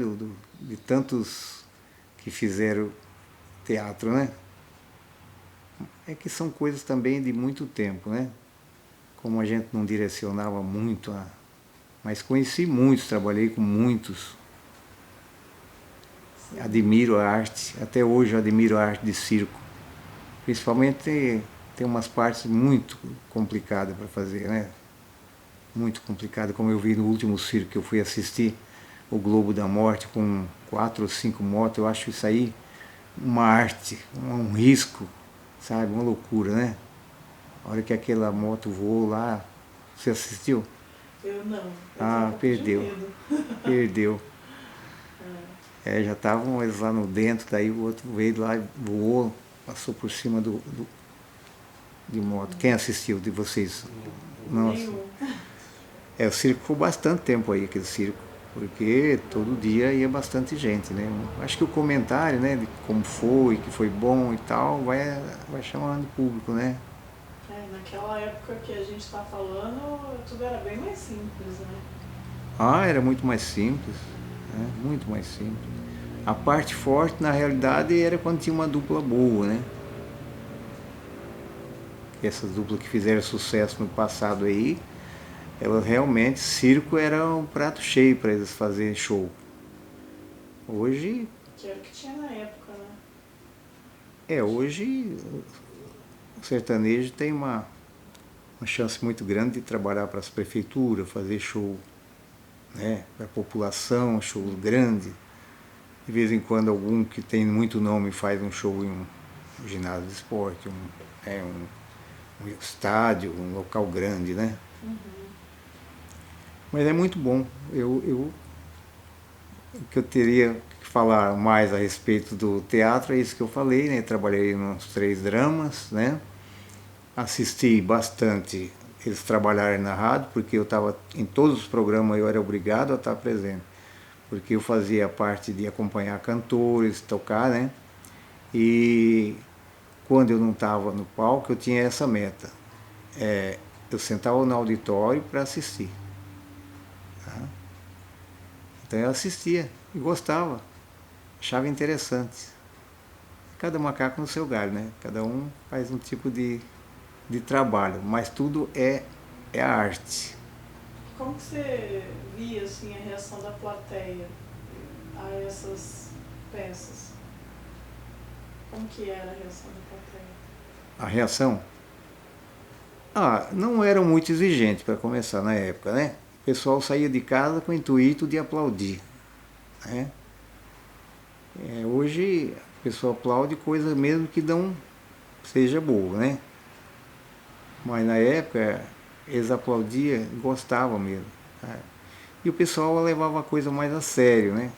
de tantos que fizeram teatro, né? É que são coisas também de muito tempo, né? Como a gente não direcionava muito, mas conheci muitos, trabalhei com muitos. Admiro a arte, até hoje eu admiro a arte de circo. Principalmente tem umas partes muito complicadas para fazer, né? Muito complicado, como eu vi no último circo que eu fui assistir, o Globo da Morte, com 4 ou 5 motos. Eu acho isso aí uma arte, um risco, sabe? Uma loucura, né? A hora que aquela moto voou lá, você assistiu? Eu não. Perdeu. Perdeu. É, já estavam eles lá no dentro, daí o outro veio lá e voou, passou por cima de moto. Quem assistiu de vocês? Nossa. O circo ficou bastante tempo aí, aquele circo, porque todo dia ia bastante gente, né? Acho que o comentário, né, de como foi, que foi bom e tal, vai chamando o público, né? Naquela época que a gente está falando, tudo era bem mais simples, né? Era muito mais simples, né? Muito mais simples. A parte forte, na realidade, era quando tinha uma dupla boa, né? Essas duplas que fizeram sucesso no passado aí, elas realmente, circo era um prato cheio para eles fazerem show. Hoje... Que era o que tinha na época, né? Hoje o sertanejo tem uma chance muito grande de trabalhar para as prefeituras, fazer show, né, para a população, show grande. De vez em quando algum que tem muito nome faz um show em um ginásio de esporte, um estádio, um local grande, né? Mas é muito bom. O que eu teria que falar mais a respeito do teatro é isso que eu falei, né? Trabalhei nos 3 dramas, né? Assisti bastante eles trabalharem na rádio, porque eu estava em todos os programas, eu era obrigado a estar presente, porque eu fazia a parte de acompanhar cantores, tocar, né? E quando eu não estava no palco, eu tinha essa meta. Eu sentava no auditório para assistir. Tá? Então eu assistia e gostava, achava interessante. Cada macaco no seu galho, né? Cada um faz um tipo de trabalho, mas tudo é a arte. Como que você via assim, a reação da plateia a essas peças? Como que era a reação da plateia? A reação? Não eram muito exigentes para começar na época, né? O pessoal saía de casa com o intuito de aplaudir, né? Hoje o pessoal aplaude coisa mesmo que não seja boa, né? Mas na época eles aplaudiam, gostavam mesmo. Tá? E o pessoal levava a coisa mais a sério, né?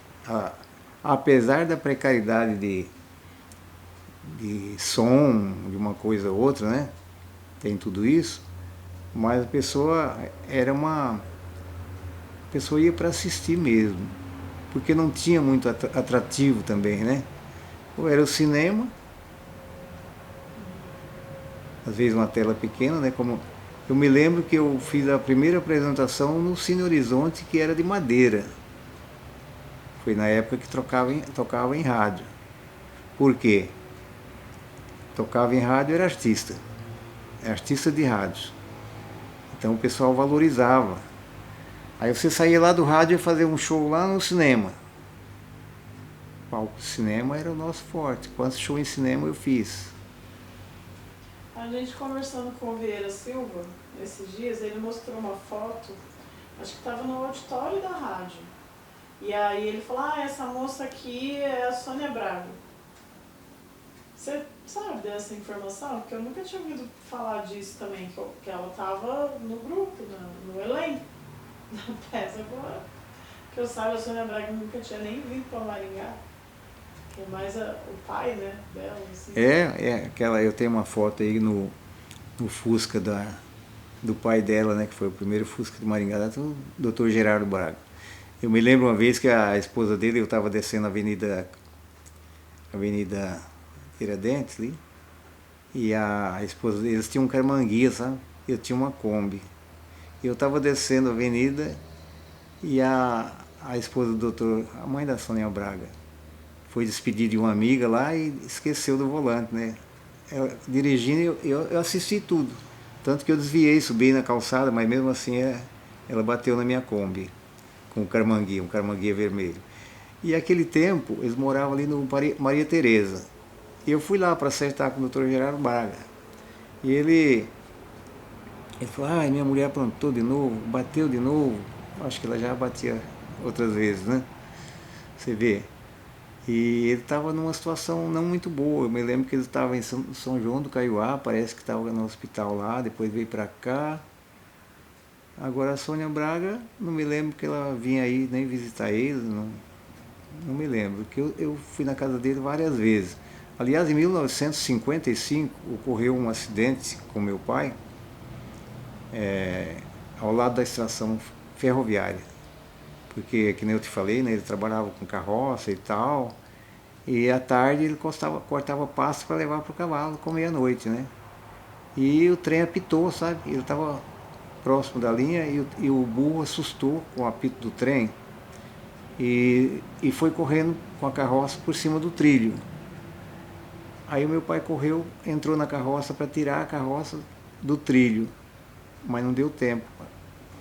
Apesar da precariedade de som, de uma coisa ou outra, né? Tem tudo isso, mas a pessoa ia para assistir mesmo, porque não tinha muito atrativo também, né? Ou era o cinema, às vezes uma tela pequena, né? Como eu me lembro que eu fiz a primeira apresentação no Cine Horizonte, que era de madeira. Foi na época que tocava em rádio. Por quê? Tocava em rádio, era artista de rádio. Então o pessoal valorizava. Aí você saía lá do rádio e fazia um show lá no cinema. O palco de cinema era o nosso forte. Quantos shows em cinema eu fiz? A gente conversando com o Vieira Silva esses dias, ele mostrou uma foto, acho que estava no auditório da rádio. E aí ele falou, essa moça aqui é a Sônia Braga. Você sabe dessa informação? Porque eu nunca tinha ouvido falar disso também, que ela estava no grupo, no elenco da peça. Agora que eu saiba, a Sônia Braga nunca tinha nem vindo para Maringá. Que é mais o pai, né, dela. Assim. Aquela, eu tenho uma foto aí no Fusca do pai dela, né, que foi o primeiro Fusca de Maringá, do Dr. Gerardo Braga. Eu me lembro uma vez que a esposa dele, eu estava descendo a Avenida Tiradentes ali, e a esposa deles tinha um carmanguia, sabe? Eu tinha uma Kombi. Eu estava descendo a avenida e a esposa do doutor, a mãe da Sônia Braga, foi despedir de uma amiga lá e esqueceu do volante, né? Dirigindo, eu assisti tudo. Tanto que eu desviei, subi na calçada, mas mesmo assim ela bateu na minha Kombi, com um carmanguia vermelho. E aquele tempo, eles moravam ali no Maria Tereza. E eu fui lá para acertar com o Dr. Gerardo Braga. E ele falou, minha mulher aprontou de novo, bateu de novo. Acho que ela já batia outras vezes, né? Você vê. E ele estava numa situação não muito boa. Eu me lembro que ele estava em São João do Caiuá, parece que estava no hospital lá, depois veio para cá. Agora a Sônia Braga, não me lembro que ela vinha aí nem visitar ele, não me lembro, porque eu fui na casa dele várias vezes. Aliás, em 1955 ocorreu um acidente com meu pai, ao lado da estação ferroviária. Porque, que nem eu te falei, né, ele trabalhava com carroça e tal, e à tarde ele cortava pasto para levar para o cavalo comer à noite, né? E o trem apitou, sabe? Ele estava próximo da linha e o burro assustou com o apito do trem e foi correndo com a carroça por cima do trilho. Aí o meu pai correu, entrou na carroça para tirar a carroça do trilho, mas não deu tempo.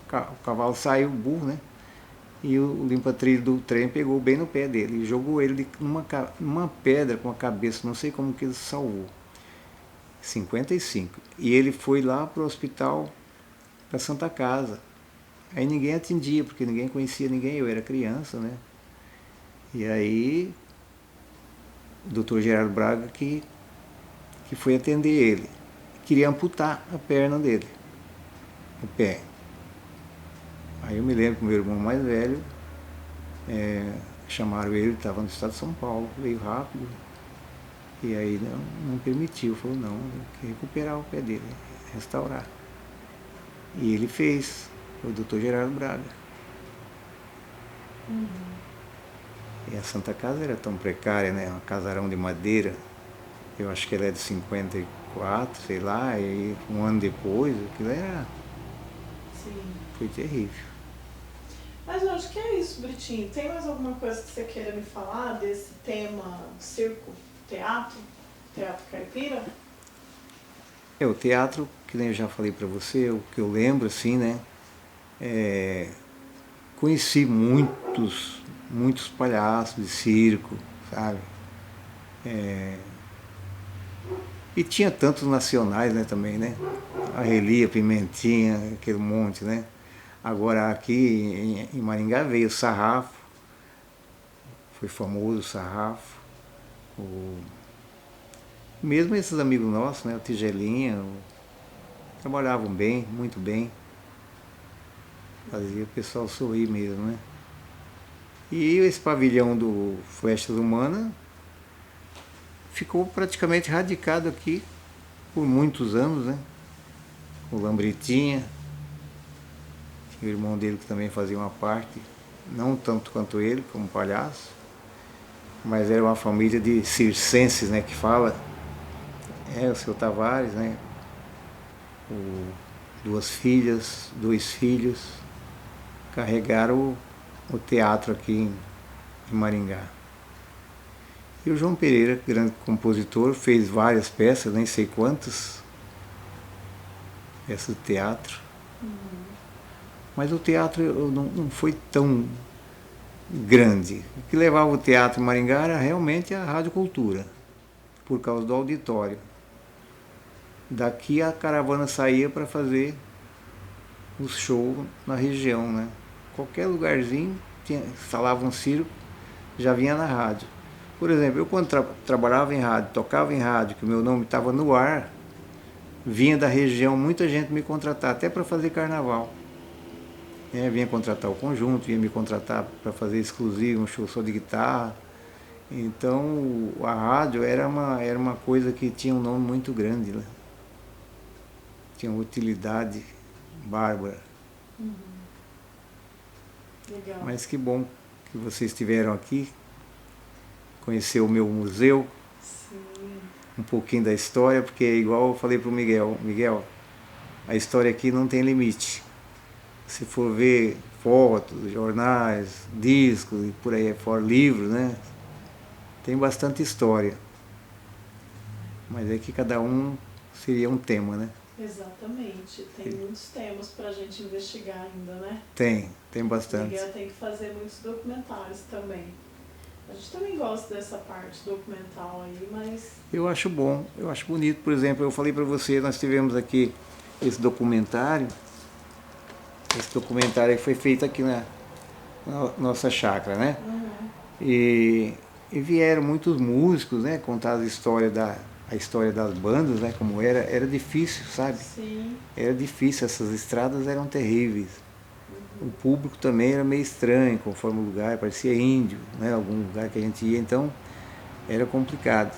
O cavalo saiu, o burro, né? E o limpa-trilho do trem pegou bem no pé dele e jogou ele numa pedra com a cabeça, não sei como que ele salvou. 55. E ele foi lá para o hospital, para Santa Casa. Aí ninguém atendia, porque ninguém conhecia ninguém, eu era criança, né? E aí o doutor Gerardo Braga que foi atender ele. Queria amputar a perna dele, o pé. Aí eu me lembro que o meu irmão mais velho, chamaram ele estava no estado de São Paulo, veio rápido, e aí não permitiu, falou, não, tem que recuperar o pé dele, restaurar. E ele fez, foi o doutor Gerardo Braga. E a Santa Casa era tão precária, né, um casarão de madeira, eu acho que ela é de 54, sei lá, e um ano depois, aquilo era... Sim. Foi terrível. Mas eu acho que é isso, Britinho. Tem mais alguma coisa que você queira me falar desse tema circo, teatro caipira? O teatro, que nem eu já falei para você, o que eu lembro, assim, né? Conheci muitos palhaços de circo, sabe? E tinha tantos nacionais, né, também, né? A Relia, Pimentinha, aquele monte, né? Agora aqui em Maringá veio o Sarrafo, foi famoso o Sarrafo. Mesmo esses amigos nossos, né, o Tigelinha, trabalhavam bem, muito bem. Fazia o pessoal sorrir mesmo, né? E esse pavilhão do Flechas Humanas ficou praticamente radicado aqui por muitos anos, né? O Lambretinha, o irmão dele que também fazia uma parte, não tanto quanto ele, como palhaço, mas era uma família de circenses, né, que fala. O seu Tavares, né? Duas filhas, dois filhos, carregaram o teatro aqui em Maringá. E o João Pereira, grande compositor, fez várias peças, nem sei quantas, peças de teatro. Mas o teatro não foi tão grande. O que levava o teatro em Maringá era realmente a Rádio Cultura, por causa do auditório. Daqui a caravana saía para fazer os shows na região, né? Qualquer lugarzinho instalava um circo, já vinha na rádio. Por exemplo, eu quando trabalhava em rádio, tocava em rádio, que o meu nome estava no ar, vinha da região muita gente me contratar, até para fazer carnaval. Vinha contratar o conjunto, vinha me contratar para fazer exclusivo, um show só de guitarra. Então a rádio era uma coisa que tinha um nome muito grande, né? Tinha uma utilidade bárbara. Legal. Mas que bom que vocês estiveram aqui, conhecer o meu museu, Sim. um pouquinho da história, porque igual eu falei para o Miguel, a história aqui não tem limite. Se for ver fotos, jornais, discos e por aí fora, livros, né? Tem bastante história. Mas é que cada um seria um tema, né? Exatamente. Tem muitos temas para a gente investigar ainda, né? Tem bastante. Miguel tem que fazer muitos documentários também. A gente também gosta dessa parte documental aí, mas... Eu acho bom, eu acho bonito. Por exemplo, eu falei para você, nós tivemos aqui esse documentário. Esse documentário foi feito aqui na nossa chácara, né? E vieram muitos músicos, né? Contar a história das bandas, né? Como era difícil, sabe? Sim. Era difícil, essas estradas eram terríveis. O público também era meio estranho, conforme o lugar, parecia índio, né? Algum lugar que a gente ia, então era complicado.